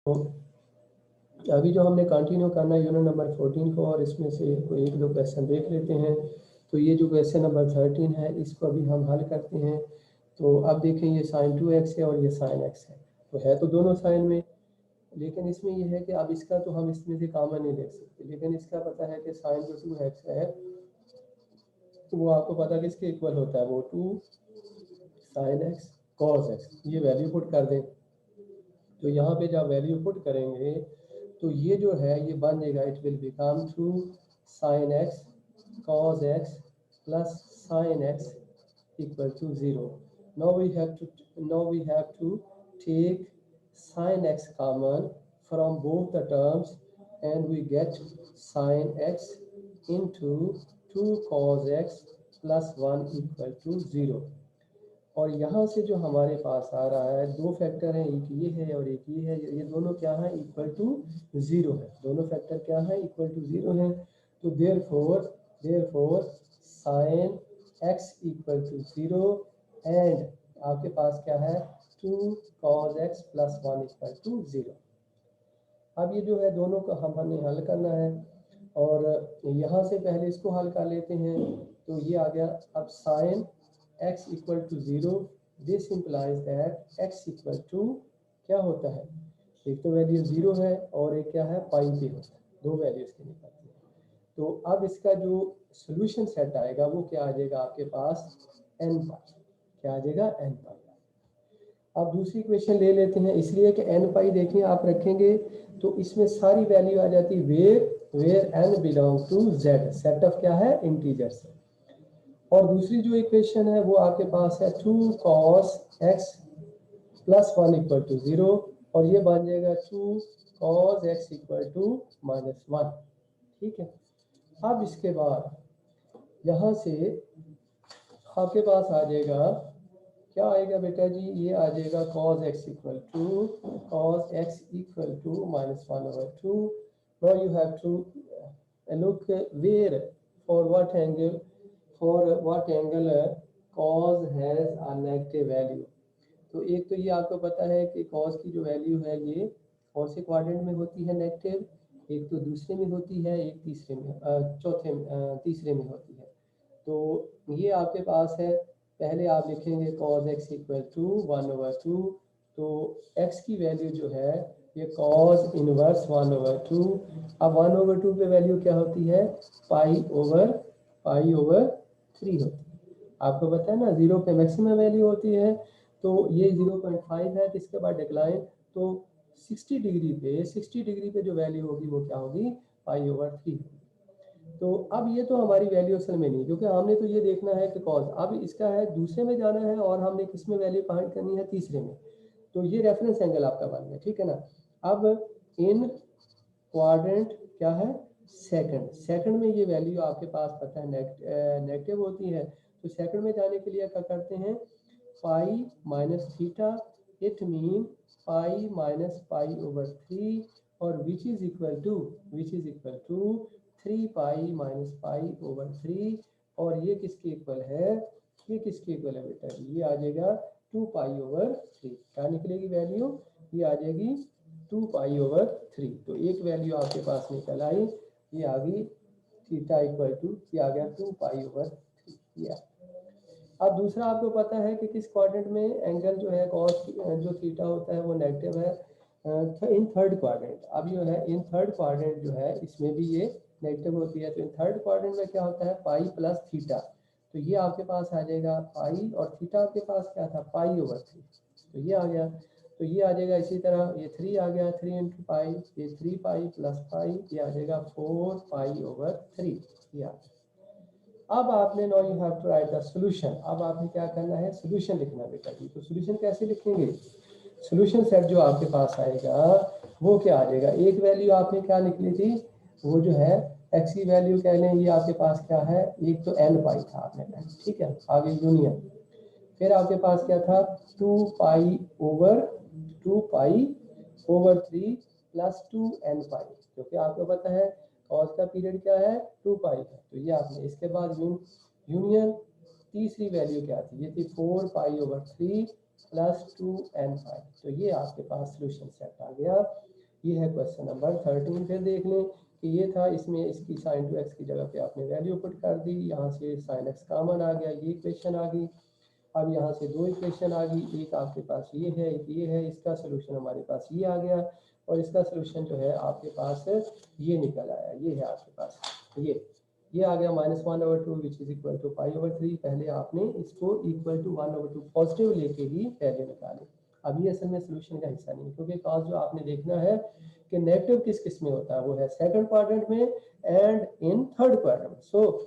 तो अभी जो हमने कंटिन्यू करना है यूनिट नंबर 14 को, और इसमें से कोई एक दो क्वेश्चन देख लेते हैं। तो ये जो क्वेश्चन नंबर 13 है इसको अभी हम हल करते हैं। तो अब देखें, ये sin 2x है और ये sin x है, तो है तो दोनों साइन में, लेकिन इसमें ये है कि अब इसका तो हम इसमें से कॉमन नहीं ले सकते, लेकिन इसका पता है कि sin जो 2x है तो वो आपको पता है किसके इक्वल होता है, वो 2 sin x cos x। ये वैल्यू पुट कर दें, तो यहाँ पे जब वैल्यू पुट करेंगे तो ये जो है ये बन जाएगा, it will become 2 sin x cos x plus sin x equal to 0. Now we have to take sin x common from both the terms, and we get sin x into 2 cos x plus 1 equal to 0. और यहाँ से जो हमारे पास आ रहा है, दो factor हैं, एक ये है और एक ये है, ये दोनों क्या है, इक्वल टू 0 है। दोनों फैक्टर क्या है, इक्वल टू 0 है। तो therefore sine x equal to 0 and आपके पास क्या है, 2 cos x plus 1 equal to 0। अब ये जो है दोनों को हमने हल करना है, और यहाँ से पहले इसको हल कर लेते हैं। तो ये आ गया, अब sine x equal to 0, this implies that x equal to क्या होता है, एक तो वैल्यू 0 है और एक क्या है, पाई पे होता है, दो वैल्यू इसके निकलती है। तो अब इसका जो सोल्यूशन सेट आएगा वो क्या आ जाएगा आपके पास, n पाई। क्या आ जाएगा, n पाई। अब दूसरी क्वेश्चन ले लेते हैं, इसलिए कि n पाई देखें आप रखेंगे तो इसमें सारी वैल्यू आ जाती है where n belong to z, set of क्या है, इंटीजर्स है। और दूसरी जो इक्वेशन है वो आपके पास है 2 cos x plus 1 equal to 0, और ये बन जाएगा 2 cos x इक्वल टू -1। ठीक है। अब इसके बाद यहाँ से आपके पास आ जाएगा, क्या आएगा बेटा जी, ये आ जाएगा cos x equal to -1/2। now you have to look where, for what angle cos has a negative value। तो एक तो ये आपको पता है कि cos की जो वैल्यू है ये कौन से क्वाड्रेंट में होती है, नेगेटिव, एक तो दूसरे में होती है, एक तीसरे में तीसरे में होती है। तो ये आपके पास है, पहले आप लिखेंगे cos x इक्वल टू 1/2। तो x की वैल्यू जो है ये cos इनवर्स 1/2। अब 1/2 पे वैल्यू क्या होती है, पाई ओवर 3 होती है। आपको पता है ना, 0 पे मैक्सिमम वैल्यू होती है, तो ये 0.5 है, तो इसके बाद डिक्लाइन, तो 60 डिग्री पे जो वैल्यू होगी वो क्या होगी, पाई/3 होगी। तो अब ये तो हमारी वैल्यू असल में नहीं, क्योंकि हमने तो ये देखना है कि कॉज, अब इसका है दूसरे में जाना है और हमने किस में वैल्यू फाइंड करनी है, तीसरे में। तो ये रेफरेंस एंगल आपका बन गया, ठीक है ना। अब इन क्वाड्रेंट क्या है, सेकंड में ये वैल्यू आपके पास पता है नेगेटिव होती है, तो सेकंड में जाने के लिए क्या करते हैं, pi minus theta, it mean पाई/पाई/3, और which is equal to 3 pi minus पाई/3। और ये किसके इक्वल है, ये किसके इक्वल है बेटा, ये आ जाएगा 2 पाई/3। क्या निकलेगी वैल्यू, ये आ जाएगी 2 पाई/3। तो एक वैल्यू आपके पास निकल आई, ये आ गई थीटा इक्वल टू, ये आ गया 2 पाई/3। अब दूसरा आपको पता है कि किस क्वाड्रेंट में एंगल जो है कॉस जो थीटा होता है वो नेगेटिव है, इन थर्ड क्वाड्रेंट। अब जो है इन थर्ड क्वाड्रेंट जो है इसमें भी ये नेगेटिव होती है, तो इन थर्ड क्वाड्रेंट में क्या होता है, पाई प्लस थीटा। तो ये आपके पास आ जाएगा पाई, और थीटा आपके पास क्या था, पाई/3। तो ये आ गया, तो ये आ जाएगा इसी तरह, ये 3 आ गया, 3 इंटू पाई, ये 3 पाई प्लस पाई, ये आ जाएगा 4 पाई/3। ये आ गया। अब आपने now you have to write the solution. अब आपने क्या करना है, सॉल्यूशन लिखना बेटा जी। तो सॉल्यूशन कैसे लिखेंगे, सॉल्यूशन सेट जो आपके पास आएगा वो क्या आ जाएगा, एक वैल्यू आपने क्या निकली थी, वो जो है x की वैल्यू कह लें, ये आपके पास क्या है, एक तो n पाई था आपने, ठीक है, आगे यूनियन, फिर आपके पास क्या था 2 पाई/3 प्लस 2n पाई, क्योंकि आपको पता है कॉस का पीरियड क्या है, 2 पाई है। तो ये आपने, इसके बाद यूनियन, तीसरी वैल्यू क्या थी, ये थी 4 पाई/3 प्लस 2n पाई। तो ये आपके पास सोल्यूशन सेट आ गया। ये है क्वेश्चन नंबर 13। फिर देख लें कि ये था, इसमें इसकी साइन टू एक्स की जगह पे आपने वैल्यू पुट कर दी, यहाँ से साइन एक्स कॉमन आ गया, ये इक्वेशन आ गई। अब यहाँ से दो इक्वेशन आ गई, एक आपके पास ये है, एक ये है, इसका सोल्यूशन हमारे पास ये आ गया, और इसका सोल्यूशन जो है आपके पास ये निकल आया, ये है आपके पास, ये आ गया -1/2 विच इज इक्वल टू π/3। पहले आपने इसको इक्वल टू 1/2 पॉजिटिव लेके ही वैल्यू निकाले। अब ये असल में सोल्यूशन का हिस्सा नहीं है, क्योंकि कॉज जो आपने देखना है कि नेगेटिव किस किस में होता है, वो है सेकंड क्वाड्रेंट में and in third quadrant. So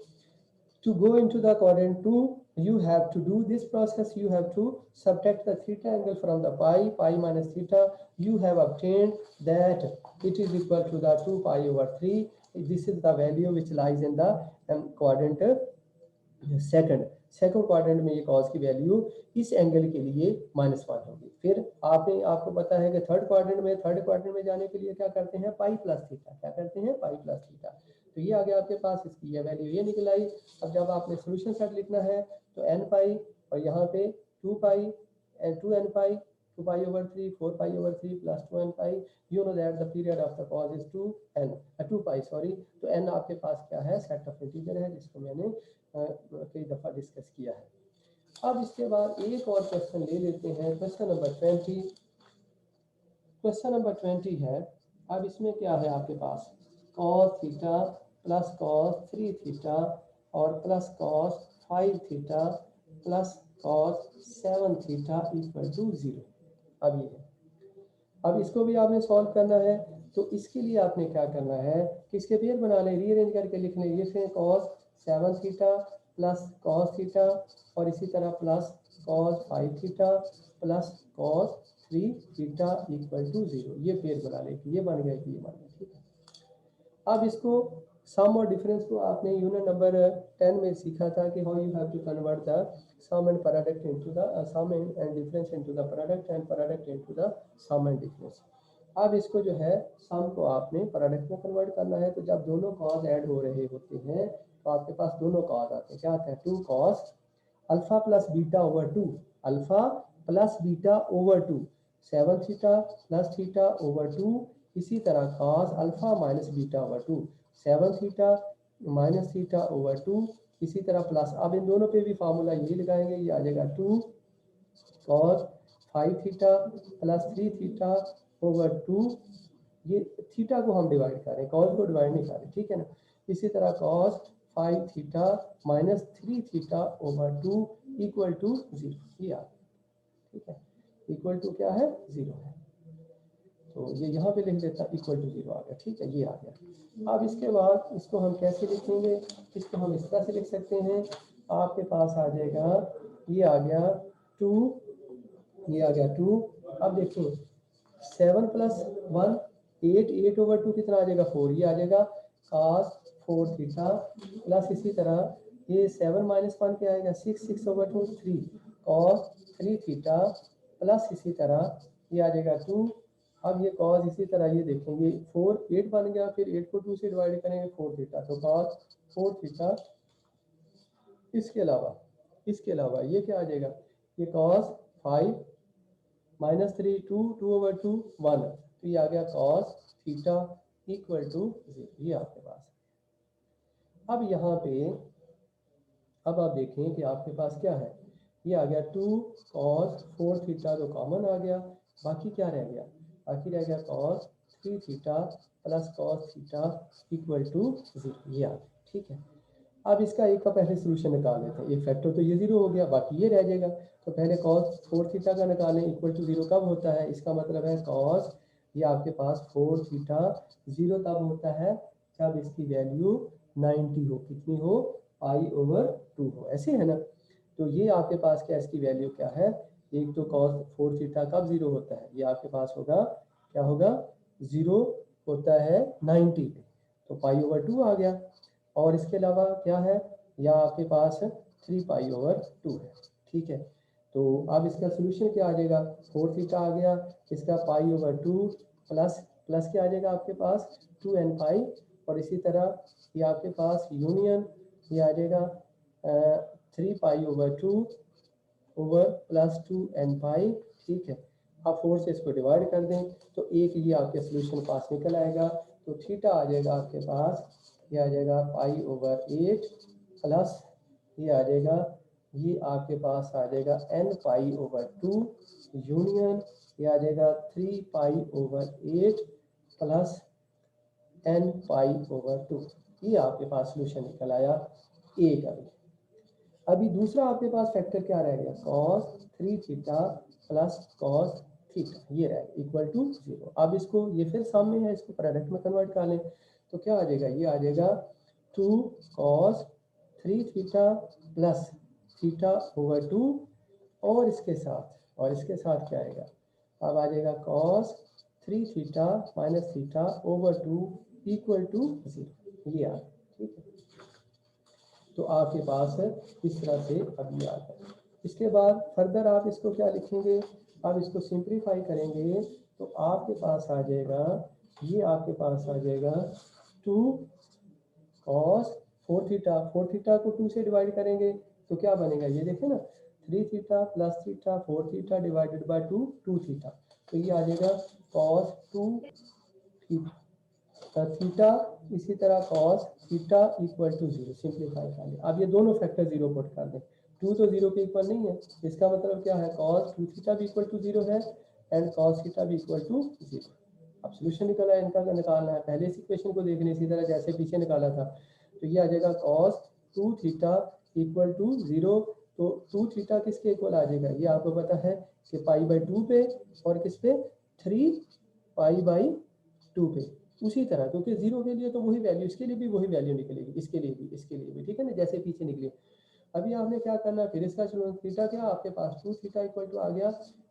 to go into the quadrant 2, you have to do this process. You have to subtract the theta angle from the pi minus theta. You have obtained that it is equal to the 2π/3. This is the value which lies in the quadrant second quadrant में ये cos की value इस angle के लिए -1 होगी। फिर आपको पता है कि थर्ड क्वाड्रेंट में जाने के लिए क्या करते हैं, पाई प्लस थीटा, क्या करते हैं, पाई प्लस थीटा। तो ये आ गया आपके पास, इसकी ये वैल्यू ये निकल आई। अब जब आपने सोल्यूशन सेट लिखना है तो n पाई और यहाँ पे 2 पाई and 2n pi 2π/3 4π/3 plus 2n pi. You know that the period of the cos is 2 pi, sorry. तो n आपके पास क्या है, सेट ऑफ इंटीजर है, जिसको मैंने कई दफ़ा डिस्कस किया है। अब इसके बाद एक और क्वेश्चन ले लेते हैं, क्वेश्चन नंबर 20। क्वेश्चन नंबर 20 है, अब इसमें क्या है आपके पास, cos theta plus cos 3 theta और plus cos 5 theta plus cos 7 theta equal to 0। अब ये है, अब इसको भी आपने सॉल्व करना है। तो इसके लिए आपने क्या करना है कि इसके पेयर बना लें, रीअरेंज करके लिख लें। ये फिर cos 7 theta plus cos theta और इसी तरह plus cos 5 theta plus cos 3 theta equal to 0। ये पेयर बना लें, ये बन गया, ये बन गया, ठीक है। अब इसको सम और डिफरेंस को आपने यूनिट नंबर 10 में सीखा था कि how you have to convert the sum and product into the sum and difference into the product and product into the sum and difference. अब इसको जो है सम को आपने प्रोडक्ट में कन्वर्ट करना है। तो जब दोनों कॉज ऐड हो रहे होते हैं तो आपके पास दोनों कॉज आते हैं, क्या आता है, 2 cos alpha plus beta over 2, alpha plus beta over 2, 7 theta plus theta over 2, इसी तरह cos alpha minus beta over 2, 7 theta minus theta over 2, इसी तरह प्लस। अब इन दोनों पे भी फार्मूला यही लगाएंगे, ये आ जाएगा 2 cos 5 theta plus 3 theta over 2। ये थीटा को हम डिवाइड करें, cos को डिवाइड नहीं करें, ठीक है ना। इसी तरह cos 5 theta minus 3 theta over 2 equal to 0। ये आ, ठीक है, इक्वल टू क्या है, 0 है। तो ये यहाँ पे लिख देता, इक्वल टू 0 आ गया, ठीक है, ये आ गया। अब इसके बाद इसको हम कैसे लिखेंगे, इसको हम इस तरह से लिख सकते हैं, आपके पास आ जाएगा, ये आ गया 2, ये आ गया 2। अब देखिए 7 प्लस 1 8, 8 ओवर 2 कितना आ जाएगा, 4, ये आ जाएगा cos 4 थीटा प्लस इसी तरह ये 7 माइनस 1 क्या आएगा, 6, 6 ओवर 2 3 cos 3 थीटा प्लस इसी तरह ये आ जाएगा 2। अब ये cos इसी तरह ये देखेंगे 4 8 बन गया, फिर 8 को 2 से डिवाइड करेंगे 4 थीटा, तो cos 4 थीटा। इसके अलावा ये क्या आ जाएगा, ये cos 5 माइनस 3 2 ओवर 2 1, तो ये आ गया cos थीटा इक्वल टू 0। ये आपके पास। अब यहाँ पे अब आप देखें कि आपके पास क्या है, ये आ गया 2 cos 4 थीटा तो कॉमन आ गया, बाकी क्या रह गया, बाकी रह गया cos 3 theta plus cos theta equal to 0। ये आ गया, ठीक है। अब इसका एक का पहले सोल्यूशन निकाल लेते हैं, एक फैक्टर तो ये 0 हो गया, बाकी ये रह जाएगा। तो पहले cos 4 थीटा का निकालें, इक्वल टू 0 कब होता है, इसका मतलब है cos ये आपके पास 4 थीटा 0 तब होता है जब इसकी वैल्यू 90 हो, कितनी हो, π/2 हो, ऐसे है ना। तो ये आपके पास क्या, इसकी वैल्यू क्या है, एक तो cos 4 थीटा कब 0 होता है, ये आपके पास होगा, क्या होगा, 0 होता है 90 पे, तो π/2 आ गया। और इसके अलावा क्या है, या आपके पास 3π/2 है, ठीक है। तो अब इसका सोल्यूशन क्या आ जाएगा, 4 थीटा आ गया, इसका π/2 प्लस प्लस क्या आ जाएगा आपके पास 2n पाई, और इसी तरह ये आपके पास यूनियन ये आ जाएगा 3π/2 ओवर प्लस 2n पाई, ठीक है। आप 4 से इसको डिवाइड कर दें तो एक ये आपके सोल्यूशन पास निकल आएगा। तो थीटा आ जाएगा आपके पास, ये आ जाएगा π/8 प्लस ये आ जाएगा, ये आपके पास आ जाएगा n π/2 यूनियन ये आ जाएगा 3π/8 प्लस n π/2। ये आपके पास सोल्यूशन निकल आया ए का भी। अभी दूसरा आपके पास फैक्टर क्या रह गया, cos 3 theta plus cos theta, ये रहेगा इक्वल टू 0। अब इसको ये फिर सामने है, इसको प्रोडक्ट में कन्वर्ट कर लें तो क्या आ जाएगा, ये आ जाएगा 2 cos 3 थीटा प्लस थीटा/2 और इसके साथ क्या आएगा, अब आ जाएगा cos 3 theta minus theta equal to 0। ये आ गया, ठीक है। तो आपके पास इस तरह से अभी आ गया। इसके बाद फर्दर आप इसको क्या लिखेंगे, आप इसको सिंप्लीफाई करेंगे तो आपके पास आ जाएगा, ये आपके पास आ जाएगा 2 cos 4 थीटा, 4 थीटा को 2 से डिवाइड करेंगे तो क्या बनेगा, ये देखें ना, 3 theta plus theta 4 theta divided by 2 2 theta, तो ये आ जाएगा cos 2 थीटा थीटा, इसी तरह cos theta equal to 0। Simplify कर लें, अब ये दोनों फैक्टर 0 पुट कर दें, 2 तो 0 के इक्वल नहीं है, इसका मतलब क्या है cos 2 थीटा भी इक्वल टू 0 है एंड cos थीटा भी इक्वल टू 0। अब सोल्यूशन निकला है, इनका निकालना है, पहले इस इक्वेशन को देखने इसी तरह जैसे पीछे निकाला था, तो ये आ जाएगा cos 2 थीटा इक्वल टू 0। तो 2 थीटा किसके इक्वल आ जाएगा, ये आपको पता है कि π/2 पे और किस पे 3π/2 पे। उसी तरह क्योंकि 0 के लिए तो वही वैल्यू, इसके लिए भी वही वैल्यू निकलेगी, इसके लिए भी, ठीक है ना, जैसे पीछे निकले। अभी आपने क्या करना है, फिर इसका थीटा क्या आपके पास 2 थीटा इक्वल टू आ गया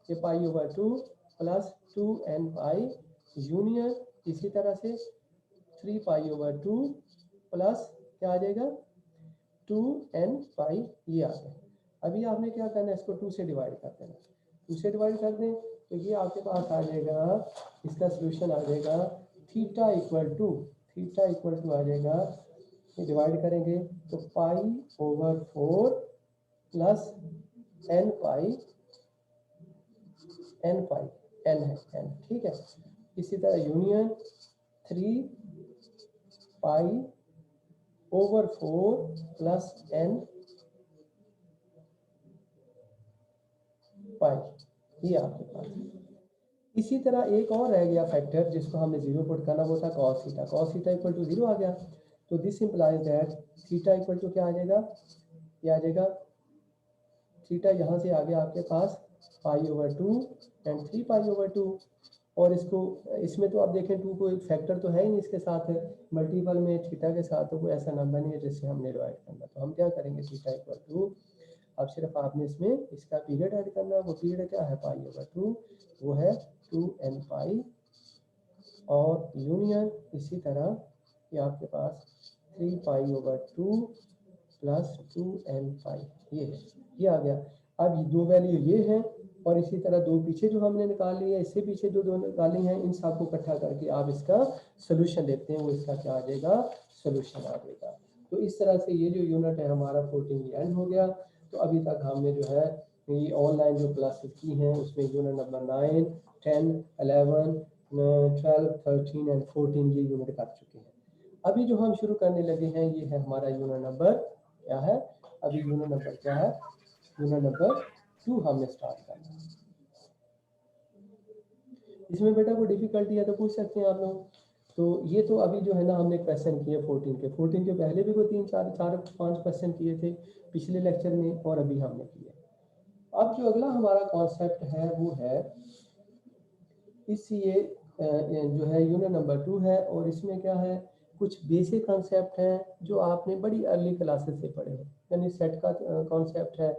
ये π/2 प्लस 2n यूनियन, इसी तरह से 3π/2 प्लस क्या आ जाएगा 2n ये आ गया। अभी आपने क्या करना है, इसको 2 से डिवाइड कर देना, 2 से डिवाइड कर दें तो ये आपके पास आ जाएगा, इसका सोल्यूशन आ जाएगा थीटा इक्वल टू आ जाएगा, ये डिवाइड करेंगे तो π/4 प्लस n है n, ठीक है। इसी तरह यूनियन 3π/4 प्लस n, ये आपके पास। इसी तरह एक और रह गया फैक्टर जिसको हमने 0 पुट करना, वो था cos थीटा इक्वल टू 0 आ गया। तो this implies that theta equal to क्या आ जाएगा, ये आ जाएगा थीटा यहाँ से आ गया आपके पास π/2 एंड 3π/2, और इसको इसमें तो आप देखें 2 को एक फैक्टर तो है ही नहीं, इसके साथ मल्टीपल में थीटा के साथ तो कोई ऐसा नंबर नहीं है जिससे हमने डिवाइड करना। तो हम क्या करेंगे, थीटा इक्वल टू, अब सिर्फ आपने इसमें इसका पीरियड ऐड करना, वो पीरियड क्या है π/2, वो है 2n और यूनियन इसी तरह ये आपके पास 3π/2 प्लस 2n, ये है, ये आ गया। अब ये दो वैल्यू ये है और इसी तरह दो पीछे जो हमने निकाल ली है, इससे पीछे जो दो निकाली हैं, इन सबको इकट्ठा करके आप इसका सोल्यूशन देखते हैं, वो इसका क्या आ जाएगा, सोल्यूशन आ जाएगा। तो इस तरह से ये जो यूनिट है हमारा 14 एंड हो गया। तो अभी तक हमने जो है ये ऑनलाइन जो क्लासेस की हैं उसमें यूनिट नंबर 9, 10, 11, 12, 13 एंड 14 ये यूनिट कर चुके हैं। अभी जो हम शुरू करने लगे हैं ये है हमारा यूनिट नंबर क्या है, अभी यूनिट नंबर क्या है, यूनिट नंबर 2 हमने स्टार्ट करना है। इसमें बेटा कोई डिफिकल्टी है तो पूछ सकते हैं आप लोग। तो ये तो अभी जो है ना हमने क्वेश्चन किए 14 के पहले भी कोई 3 4 5 क्वेश्चन किए थे पिछले लेक्चर में और अभी हमने किए। अब जो अगला हमारा कॉन्सेप्ट है वो है इस ये जो है यूनिट नंबर 2 है और इसमें क्या है, कुछ बेसिक कॉन्सेप्ट हैं जो आपने बड़ी अर्ली क्लासेस से पढ़े हैं, यानी सेट का कॉन्सेप्ट है,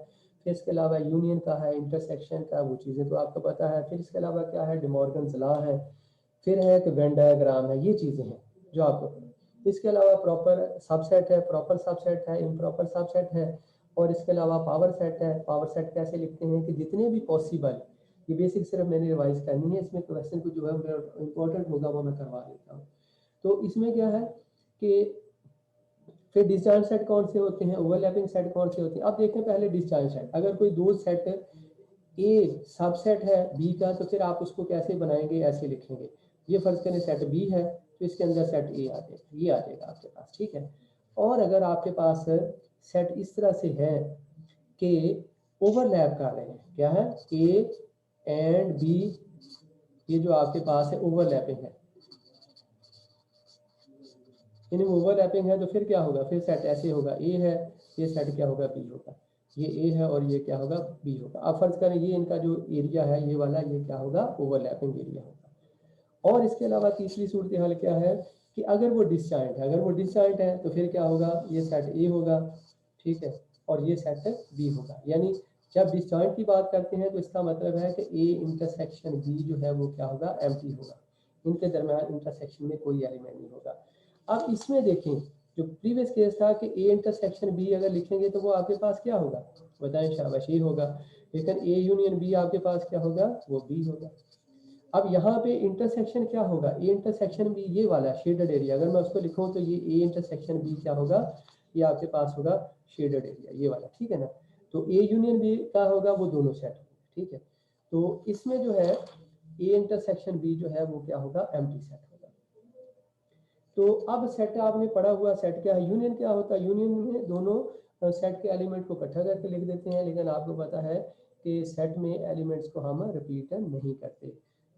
फिर इसके अलावा यूनियन का है, इंटरसेक्शन का, वो चीज़ें तो आपको पता है। फिर इसके अलावा क्या है, डिमॉर्गन्स लॉ है, फिर है कि वेन डायग्राम है, ये चीज़ें हैं जो आपको। इसके अलावा प्रॉपर सबसेट है, प्रॉपर सबसेट है, इम्प्रॉपर सबसेट है, और इसके अलावा पावर सेट है। पावर सेट कैसे लिखते हैं कि जितने भी पॉसिबल, ये बेसिक सिर्फ मैंने रिवाइज करनी है, इसमें क्वेश्चन को जो है इम्पोर्टेंट होगा वो मैं करवा देता हूँ। तो इसमें क्या है कि फिर डिस्जॉइंट सेट कौन से होते हैं, ओवरलैपिंग सेट कौन से होते हैं। अब देखें पहले डिस्जॉइंट सेट, अगर कोई दो सेट ए सबसेट है बी का, तो फिर आप उसको कैसे बनाएंगे, ऐसे लिखेंगे। ये फर्ज करें सेट बी है, तो इसके अंदर सेट ए आ जाएगा, ये आ जाएगा आपके पास, ठीक है। और अगर आपके पास सेट इस तरह से है कि ओवरलैप कर रहे हैं, क्या है, ए एंड बी, ये जो आपके पास है ओवरलैपिंग है, इनमें ओवरलैपिंग है, तो फिर क्या होगा, फिर सेट ऐसे होगा, ए है, ये सेट क्या होगा, बी होगा, ये ए है और ये क्या होगा, बी होगा। अब फर्ज करें ये इनका जो एरिया है ये वाला, ये क्या होगा, ओवरलैपिंग एरिया होगा। और इसके अलावा तीसरी सूरत हाल क्या है कि अगर वो डिसजॉइंट है, अगर वो डिसजॉइंट है तो फिर क्या होगा, ये सेट ए होगा, ठीक है, और ये सेट बी होगा। यानी जब डिसजॉइंट की बात करते हैं तो इसका मतलब है कि ए इंटरसेक्शन बी जो है वो क्या होगा, एम्प्टी होगा, इनके दरमियान इंटरसेक्शन में कोई एलिमेंट नहीं होगा। अब इसमें देखें, जो प्रीवियस केस था कि ए इंटरसेक्शन बी अगर लिखेंगे तो वो आपके पास क्या होगा, बताएं, शाबाश, ये होगा। लेकिन ए यूनियन बी आपके पास क्या होगा, वो बी होगा। अब यहाँ पे इंटरसेक्शन क्या होगा, ए इंटरसेक्शन बी, ये वाला शेडेड एरिया, अगर मैं उसको लिखूं तो ये ए इंटरसेक्शन बी क्या होगा, ये आपके पास होगा शेडेड एरिया, ये वाला, ठीक है ना। तो ए यूनियन बी का होगा वो दोनों सेट, ठीक है। तो इसमें जो है ए इंटरसेक्शन बी जो है वो क्या होगा, एम्प्टी सेट होगा। तो अब सेट आपने पढ़ा हुआ, सेट क्या है, यूनियन क्या होता है, यूनियन में दोनों सेट के एलिमेंट को इकट्ठा करके लिख देते हैं, लेकिन आपको पता है कि सेट में एलिमेंट्स को हम रिपीट नहीं करते।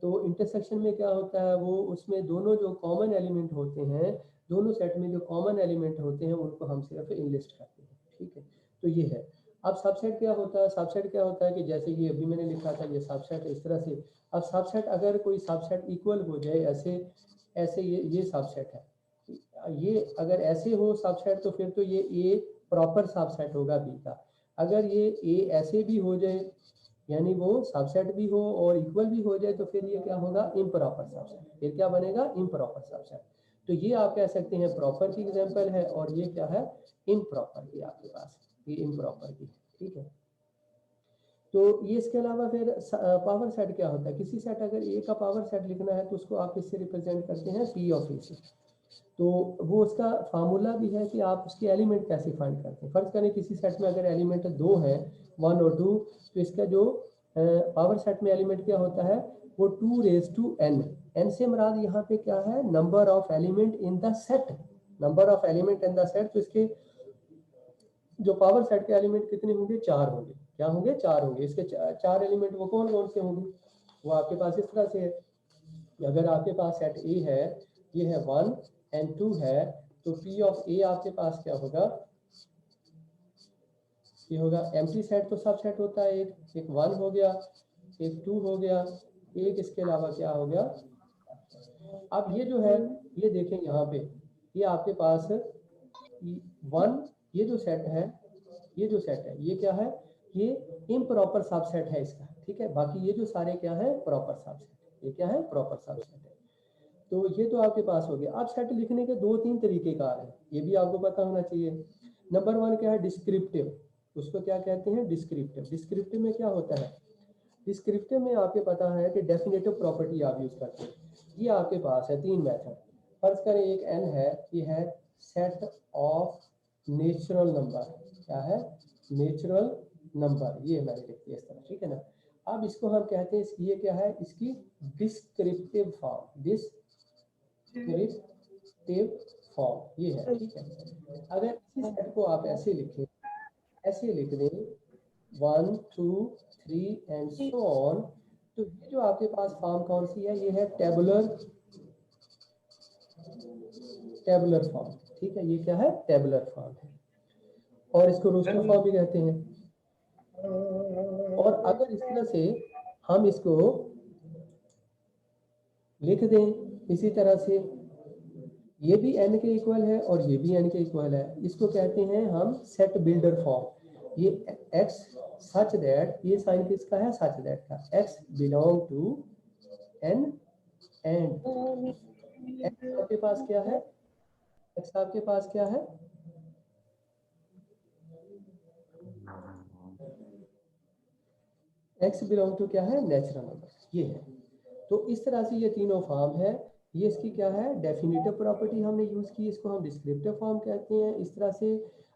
तो इंटरसेक्शन में क्या होता है, वो उसमें दोनों जो कॉमन एलिमेंट होते हैं, दोनों सेट में जो कॉमन एलिमेंट होते हैं उनको हम सिर्फ इनलिस्ट करते हैं, ठीक है। तो ये है। अब सबसेट क्या होता है, सबसेट क्या होता है कि जैसे ये अभी मैंने लिखा था, ये सबसेट इस तरह से। अब सबसेट अगर कोई सबसेट इक्वल हो जाए, ऐसे ऐसे ये सबसेट है, ये अगर ऐसे हो सबसेट तो फिर तो ये ए प्रॉपर सबसेट होगा बी का। अगर ये ए ऐसे भी हो जाए, यानी वो सबसेट भी हो और इक्वल भी हो जाए, तो फिर ये क्या होगा, इम्प्रॉपर सबसेट, फिर क्या बनेगा, इम्प्रॉपर सबसेट। तो ये आप कह सकते हैं प्रॉपर की एग्जांपल है, और ये क्या है, इम्प्रॉपर की, आपके पास ये इम्प्रॉपर की, ठीक है। तो ये इसके अलावा फिर पावर सेट क्या होता है, किसी सेट अगर ए का पावर सेट लिखना है तो उसको आप किससे रिप्रेजेंट करते हैं, पी ऑफ ए से। तो वो उसका फार्मूला भी है कि आप उसके एलिमेंट कैसे फाइंड करते हैं। फर्ज करें किसी सेट में अगर एलिमेंट दो है, 1 और 2, तो इसका जो पावर सेट में एलिमेंट क्या होता है, वो 2 raised to n। n से मुराद यहाँ पे क्या है, number of element in the set, number of element in the set. तो इसके जो पावर सेट के एलिमेंट कितने होंगे, 4 होंगे, क्या होंगे, 4 होंगे। इसके 4 एलिमेंट वो कौन कौन से होंगे, वो आपके पास इस तरह से है। अगर आपके पास सेट ए है, ये है 1 एंड 2 है, तो पी ऑफ ए आपके पास क्या होगा, ये होगा एम्प्टी सेट। तो सब सेट होता है, एक 1 हो गया, एक 2 हो गया, एक इसके अलावा क्या हो गया। अब ये जो है, ये देखें यहाँ पे, ये आपके पास 1, ये जो सेट है, ये जो सेट है ये क्या है, ये इम्प्रॉपर सबसेट है इसका, ठीक है। बाकी ये जो सारे क्या है, प्रॉपर सबसेट, ये क्या है, प्रॉपर सबसेट है। तो ये तो आपके पास हो गया। अब सेट लिखने के 2-3 तरीकेकार हैं, ये भी आपको पता होना चाहिए। नंबर 1 क्या है, डिस्क्रिप्टिव, उसको क्या कहते हैं, डिस्क्रिप्टिव। डिस्क्रिप्टिव में क्या होता है, डिस्क्रिप्टिव में आपके पता है कि डेफिनेटिव प्रॉपर्टी आप यूज करते हैं। ये आपके पास है 3 मेथड। फर्ज करें एक एन है, ये है सेट ऑफ नेचुरल नंबर, क्या है, नेचुरल नंबर, ये मैंने लिख दिया इस तरह, ठीक है ना। अब इसको हम कहते हैं, ये क्या है, इसकी डिस्क्रिप्टिव फॉर्म, डिस्क्रिप्टिव फॉर्म ये है, ठीक है। अगर इसी सेट को आप ऐसे लिखें, ऐसे लिख दें 1 2 3 एंड सो ऑन, तो ये जो आपके पास फॉर्म कौन सी है, ये है टेबुलर फॉर्म, ठीक है। ये क्या है, टेबुलर फॉर्म है, और इसको रोस्टर फॉर्म भी कहते हैं। और अगर इस तरह से हम इसको लिख दें इसी तरह से, ये भी n के इक्वल है और ये भी n के इक्वल है, इसको कहते हैं हम सेट बिल्डर फॉर्म। ये x सच दैट, ये साइन किसका है, सच दैट का, x belong to n and x आपके पास क्या है, x आपके पास क्या है, x बिलोंग टू क्या है, नेचुरल नंबर, ये है। तो इस तरह से ये तीनों फॉर्म है। ये इसकी क्या है, डेफिनेटिव प्रॉपर्टी हमने यूज की, इसको हम डिस्क्रिप्टिव फॉर्म कहते हैं। इस तरह से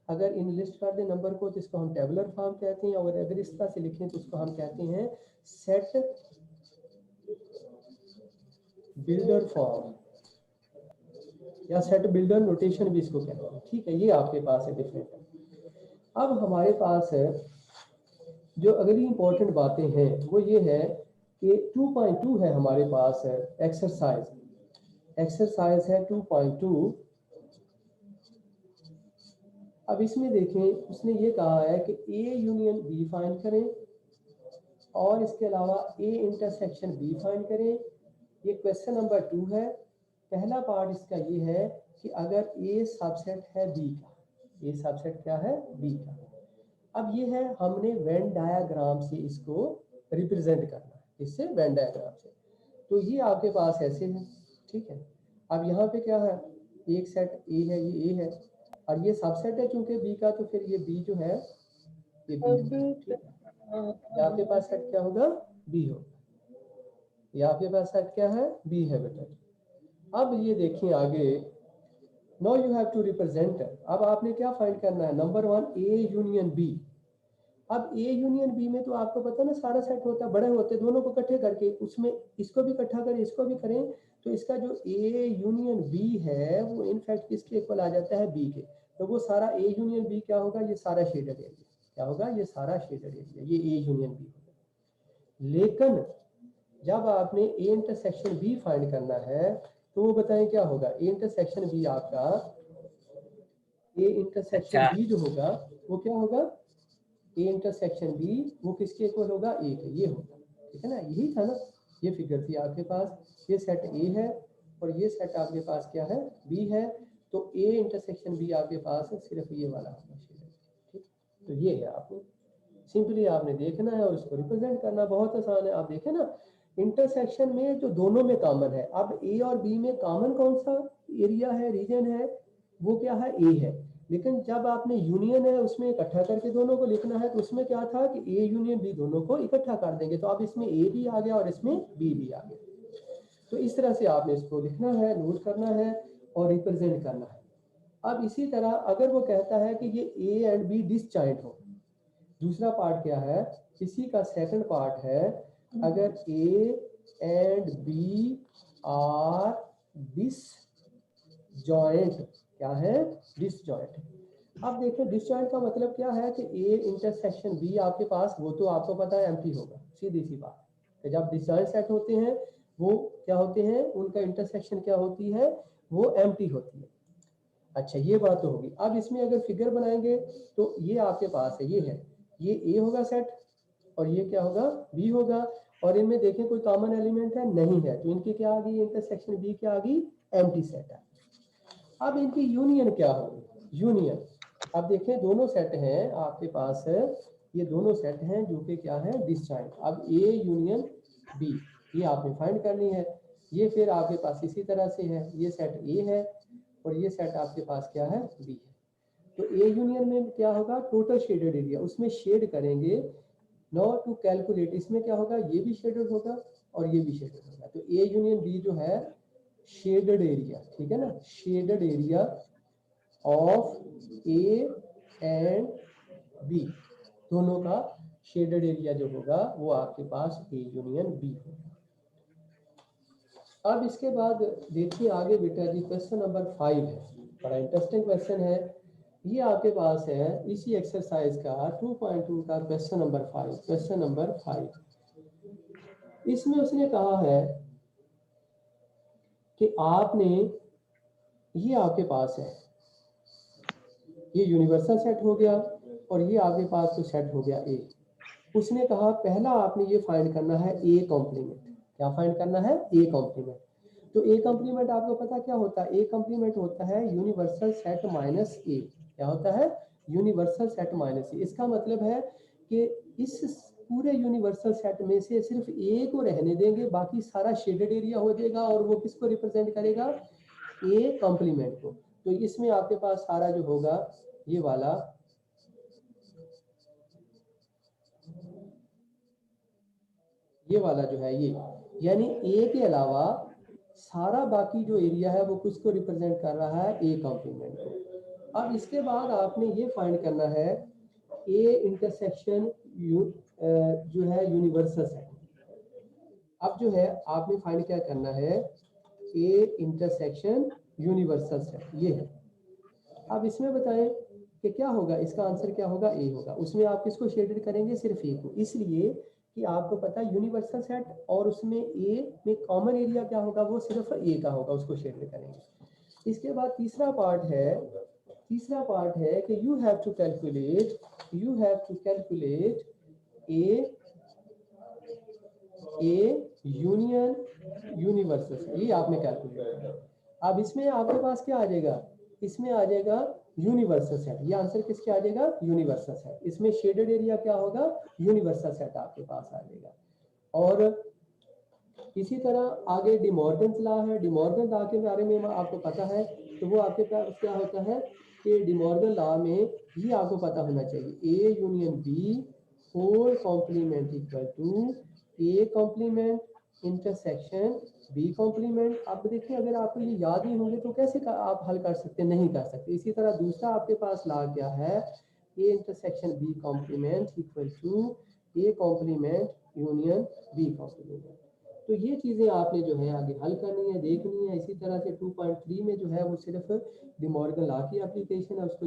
अगर इन लिस्ट कर दे नंबर को तो इसको हम टेबुलर फॉर्म कहते हैं, और अगर इस तरह से लिखें तो उसको हम कहते हैं सेट बिल्डर फॉर्म या सेट बिल्डर नोटेशन भी इसको कहते हैं। ठीक है, ये आपके पास है डिफरेंट। अब हमारे पास है जो अगली इंपॉर्टेंट बातें हैं वो ये है कि 2.2 है हमारे पास है एक्सरसाइज है 2.2। अब इसमें देखें उसने ये कहा है कि ए यूनियन बी फाइंड करें और इसके अलावा ए इंटरसेक्शन बी फाइंड करें। ये क्वेश्चन नंबर 2 है। पहला पार्ट इसका ये है कि अगर ए सबसेट है बी का, ए सबसेट क्या है बी का। अब ये है हमने वेन डायग्राम से इसको रिप्रेजेंट करना है, इससे वेन डायग्राम से। तो ये आपके पास ऐसे है, ठीक है। अब यहाँ पे क्या है, एक सेट ए है, ये ए है और ये सबसेट है चूंकि बी का, तो फिर ये बी जो है ये बी होगा, ठीक है। ये आपके पास सेट क्या होगा, बी होगा। ये आपके पास सेट क्या है, बी है बेटा। अब ये देखिए आगे, now you have to represent. अब आपने क्या फाइंड करना है, नंबर 1 ए यूनियन बी। अब ए यूनियन बी में तो आपको पता ना सारा सेट होता है, बड़े होते हैं, दोनों को इकट्ठे करके उसमें इसको भी इकट्ठा करें इसको भी करें, तो इसका जो ए यूनियन बी है वो इनफैक्ट किसके इक्वल आ जाता है, बी के। तो वो सारा ए यूनियन बी क्या होगा, ये सारा शेडेड एरिया क्या होगा, ये सारा शेडेड एरिया, ये ए यूनियन बी होगा। लेकिन जब आपने ए इंटरसेक्शन बी फाइंड करना है तो वो बताएं क्या होगा, ए इंटरसेक्शन बी आपका, ए इंटरसेक्शन बी जो होगा वो क्या होगा, ए इंटरसेक्शन बी वो किसके इक्वल होगा, ए के, ये होगा, ठीक है ना। यही था ना, ये फिगर थी आपके पास, ये सेट ए है और ये सेट आपके पास क्या है, बी है। तो ए इंटरसेक्शन बी आपके पास सिर्फ ये वाला होगा, ठीक। तो ये है, आपने सिंपली आपने देखना है और उसको रिप्रेजेंट करना बहुत आसान है। आप देखें ना, इंटरसेक्शन में जो दोनों में कॉमन है, अब ए और बी में कॉमन कौन सा एरिया है, रीजन है, वो क्या है, ए है। लेकिन जब आपने यूनियन है उसमें इकट्ठा करके दोनों को लिखना है, तो उसमें क्या था कि ए यूनियन बी दोनों को इकट्ठा कर देंगे, तो अब इसमें ए भी आ गया और इसमें बी भी आ गया। तो इस तरह से आपने इसको लिखना है, नोट करना है और रिप्रेजेंट करना है। अब इसी तरह अगर वो कहता है कि ये ए एंड बी डिसजॉइंट हो, दूसरा पार्ट क्या है, इसी का सेकंड पार्ट है, अगर A and B are disjoint, क्या है, डिसजॉइंट। अब देखो डिसजॉइंट का मतलब क्या है कि ए इंटरसेक्शन बी आपके पास, वो तो आपको पता है एम्प्टी होगा, सीधी सी बात है। जब डिसजॉइंट सेट होते हैं वो क्या होते हैं, उनका इंटरसेक्शन क्या होती है, वो एम्प्टी होती है। अच्छा ये बात तो होगी। अब इसमें अगर फिगर बनाएंगे तो ये आपके पास है, ये है, ये ए होगा सेट और ये क्या होगा, बी होगा। और इनमें देखें कोई कॉमन एलिमेंट है, नहीं है, तो इनकी क्या आ गई, इंटरसेक्शन बी क्या आ गई, एम्प्टी सेट है। अब इनकी यूनियन क्या होगी, यूनियन, अब देखें दोनों सेट हैं आपके पास है, ये दोनों सेट हैं जो कि क्या है, डिसजॉइंट। अब ए यूनियन बी ये आपने फाइंड करनी है। ये फिर आपके पास इसी तरह से है, ये सेट ए है और ये सेट आपके पास क्या है, बी है। तो ए यूनियन में क्या होगा, टोटल शेडेड एरिया, उसमें शेड करेंगे, नो टू कैलकुलेट, इसमें क्या होगा, ये भी शेडेड होगा और ये भी शेडेड होगा। तो ए यूनियन बी जो है शेडेड एरिया, ठीक है ना, shaded area of A and B, दोनों का शेडेड एरिया जो होगा वो आपके पास ए यूनियन बी होगा। अब इसके बाद देखिए आगे बेटा जी, क्वेश्चन नंबर 5 है, बड़ा इंटरेस्टिंग क्वेश्चन है। ये आपके पास है इसी एक्सरसाइज का 2.2 का क्वेश्चन नंबर 5, क्वेश्चन नंबर 5। इसमें उसने कहा है कि आपने, ये आपके पास है, ये यूनिवर्सल सेट हो गया और ये आपके पास तो सेट हो गया ए। उसने कहा पहला आपने ये फाइंड करना है ए कॉम्प्लीमेंट, क्या फाइंड करना है, ए कॉम्प्लीमेंट। तो ए कॉम्प्लीमेंट आपको पता क्या होता है, ए कॉम्प्लीमेंट होता है यूनिवर्सल सेट माइनस ए, क्या होता है, यूनिवर्सल सेट माइनस ए। इसका मतलब है कि इस पूरे यूनिवर्सल सेट में से सिर्फ ए को रहने देंगे, बाकी सारा शेडेड एरिया हो जाएगा और वो किसको रिप्रेजेंट करेगा, ए कॉम्प्लीमेंट को। तो इसमें आपके पास सारा जो होगा ये वाला, ये वाला जो है ये, यानी ए के अलावा सारा बाकी जो एरिया है वो किसको रिप्रेजेंट कर रहा है, ए कॉम्प्लीमेंट को। अब इसके बाद आपने ये फाइंड करना है ए इंटरसेक्शन जो है यूनिवर्सल सेट। अब जो है आपने फाइंड क्या करना है, ए इंटरसेक्शन यूनिवर्सल सेट, ये है। अब इसमें बताएं कि क्या होगा, इसका आंसर क्या होगा, ए होगा। उसमें आप किसको शेडेड करेंगे, सिर्फ ए को, इसलिए कि आपको पता है यूनिवर्सल सेट और उसमें ए में कॉमन एरिया क्या होगा, वो सिर्फ ए का होगा, उसको शेडेड करेंगे। इसके बाद तीसरा पार्ट है कि you have to calculate A union universal, ये आपने कैलकुलेट करना। अब इसमें आपके पास क्या आ जाएगा, इसमें आ जाएगा यूनिवर्सल सेट, ये आंसर किसके आ जाएगा, यूनिवर्सल सेट। इसमें शेडेड एरिया क्या होगा, यूनिवर्सल सेट आपके पास आ जाएगा। और इसी तरह आगे डिमॉर्गन लॉ है, डिमॉर्गन लॉ के बारे में आपको पता है, तो वो आपके पास क्या होता है कि डिमॉर्गन लॉ में ये आपको पता होना चाहिए, A union B whole complement equal to A complement intersection B complement. अब देखिए अगर आपको ये याद नहीं होंगे तो कैसे आप हल कर सकते, नहीं कर सकते। इसी तरह दूसरा आपके पास लॉ क्या है, A intersection B complement equal to A complement union B complement. तो ये चीज़ें आपने जो है आगे हल करनी है, देखनी है। इसी तरह से 2.3 में जो है वो सिर्फ डिमॉर्गन लॉ की एप्लीकेशन है, उसको